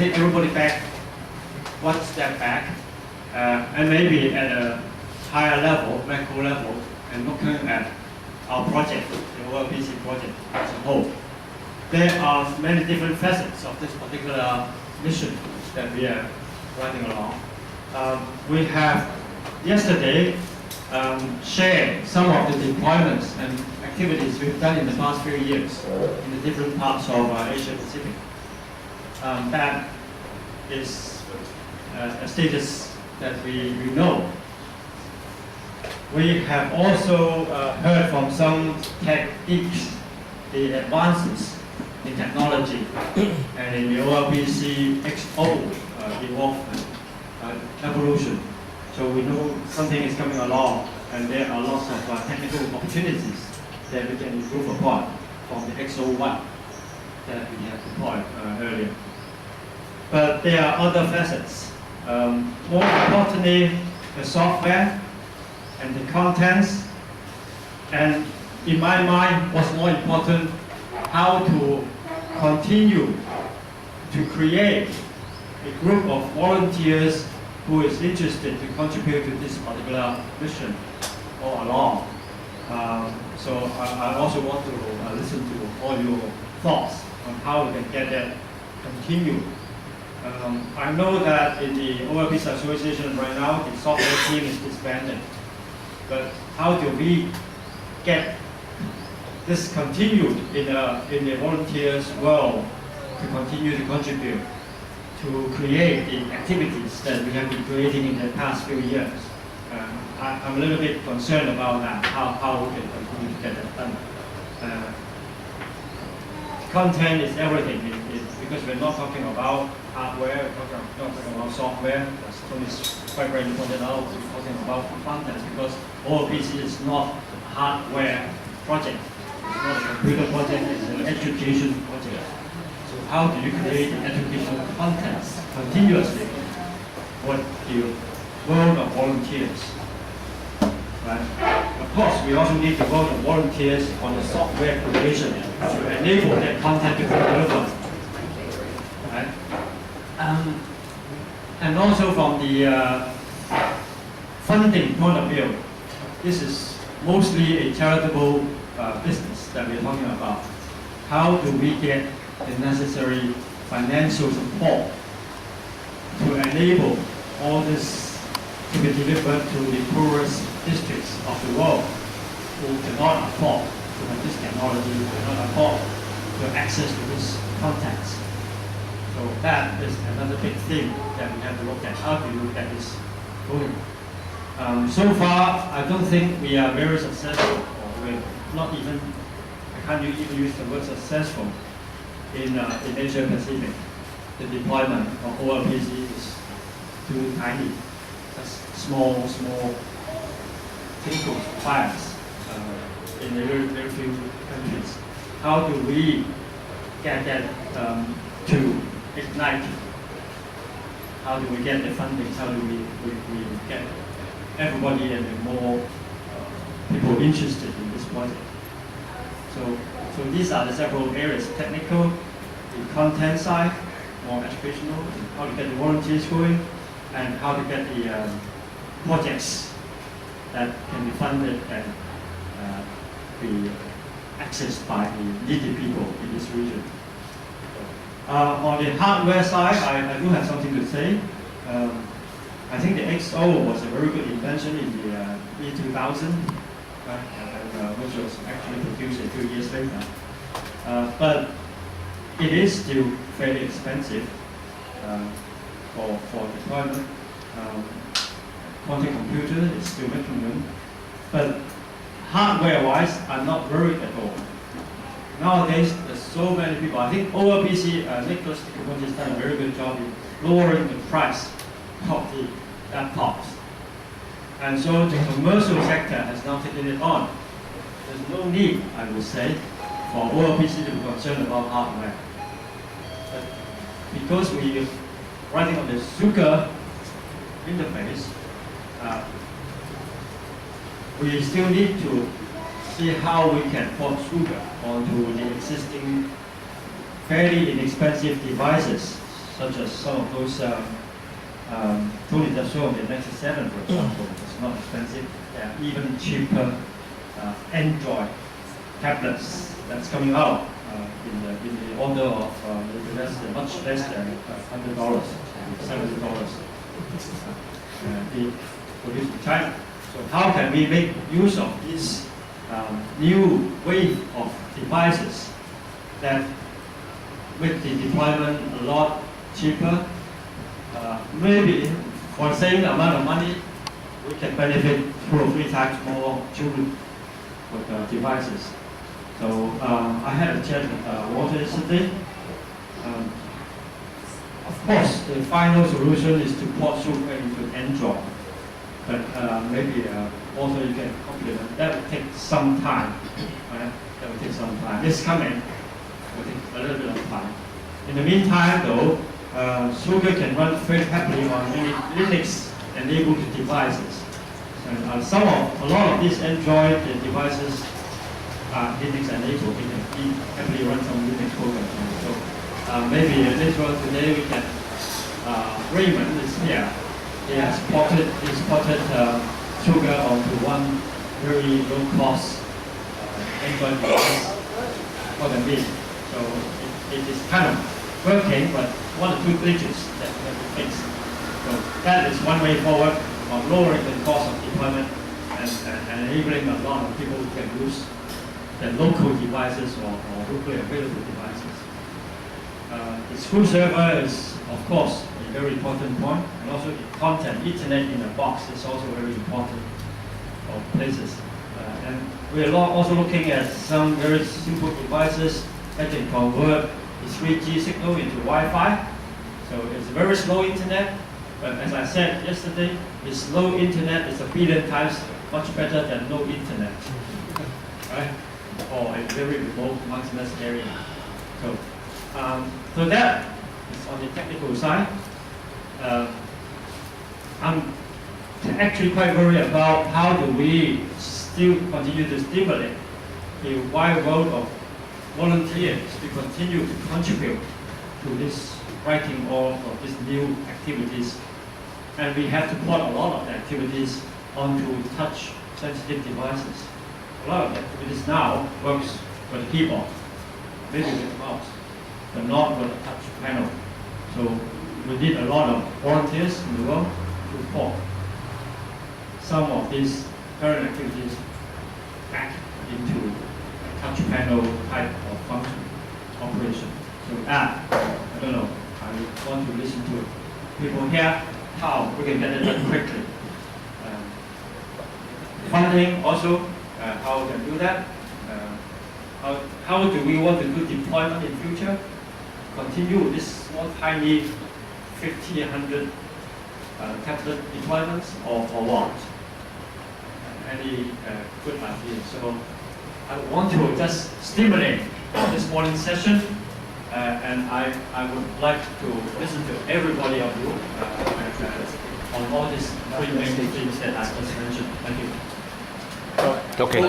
take everybody back, one step back, and maybe at a higher level, macro level, and looking at our project, the OLPC project as a whole. There are many different facets of this particular mission that we are running along. We have yesterday shared some of the deployments and activities we've done in the past few years in the different parts of Asia Pacific. That is a status that we know. We have also heard from some techniques, the advances in technology and in the OLPC XO involvement, evolution. So we know something is coming along, and there are lots of technical opportunities that we can improve upon from the XO1 that we have deployed earlier. But there are other facets. More importantly, the software and the contents, and in my mind, what's more important, how to continue to create a group of volunteers who is interested to contribute to this particular mission all along. So I also want to listen to all your thoughts on how we can get that continued. I know that in the OLPC Association right now, the software team is disbanded. But how do we get this continued in the volunteers world to continue to contribute to create the activities that we have been creating in the past few years? I'm a little bit concerned about that, how we can continue to get that done. Content is everything, because we're not talking about hardware, we're not talking about software. As Tony quite rightly pointed out, we're talking about content, because OLPC is not a hardware project. It's not a computer project, it's an education project. So how do you create educational contents continuously for the world of volunteers? Right? Of course, we also need the world of volunteers on the software creation to enable that content to be delivered. Right? And also from the funding point of view, this is mostly a charitable business that we're talking about. How do we get the necessary financial support to enable all this to be delivered to the poorest districts of the world who cannot afford to have this technology, who cannot afford to access to this contents? So that is another big thing that we have to look at. How do you get this going? So far, I don't think we are very successful, or we're not even, I can't even use the word successful in Asia Pacific. The deployment of OLPC is too tiny. Just small clinical trials in very few countries. How do we get that to ignite? How do we get the funding? How do we get everybody and more people interested in this project? So these are the several areas: technical, the content side, more educational, how to get the volunteers going, and how to get the projects that can be funded and be accessed by the needy people in this region. On the hardware side, I do have something to say. I think the XO was a very good invention in the year 2000, which was actually produced a few years later. But it is still fairly expensive for deployment. Quantum computer is still making them. But hardware-wise, I'm not worried at all. Nowadays, there's so many people. I think OLPC, Nicholas has done a very good job in lowering the price of the laptops. And so the commercial sector has now taken it on. There's no need, I would say, for OLPC to be concerned about hardware. But because we are running on the Sugar interface, we still need to see how we can port Sugar onto the existing fairly inexpensive devices such as some of those totally just shown the Nexus 7, for example. It's not expensive. There are even cheaper Android tablets that's coming out in the order of much less than $100, $70. They produced in China. So how can we make use of this new wave of devices that with the deployment a lot cheaper, maybe for the same amount of money, we can benefit 2 or 3 times more children with devices. So I had a chat with Walter yesterday. Of course, the final solution is to port Sugar into Android, but maybe also you can complement. That will take some time. Right? That will take some time. It's coming. It will take a little bit of time. In the meantime, though, Sugar can run very happily on many Linux-enabled devices. And a lot of these Android devices are Linux-enabled. We can happily run some Linux programs. So maybe later on today we can. Raymond is here. He has ported Sugar onto one very low-cost Android device for the me. So it is kind of working, but 1 or 2 glitches that have to fix. So that is one way forward of lowering the cost of deployment and enabling a lot of people who can use the local devices or locally available devices. The school server is, of course, a very important point, and also the content, Internet in a box is also very important for places. And we are also looking at some very simple devices that can convert the 3G signal into Wi-Fi. So it's a very slow Internet, but as I said yesterday, the slow Internet is 1 billion times much better than no Internet, right? Or a very remote mountainous area. So that is on the technical side. I'm actually quite worried about how do we still continue to stimulate the wide world of volunteers to continue to contribute to this writing all of these new activities. And we have to put a lot of the activities onto touch-sensitive devices. A lot of the activities now works with a keyboard, maybe with a mouse, but not with a touch panel. So we need a lot of volunteers in the world to port some of these current activities back into a touch panel type of function operation. So I don't know, I want to listen to people here how we can get it done quickly. Funding also, how we can do that. How do we want to do deployment in future? Continue this small tiny 50, 100 tablet deployments or what? Any good ideas? So I want to just stimulate this morning session, and I would like to listen to everybody of you on all these 3 main things that I just mentioned. Thank you. Okay.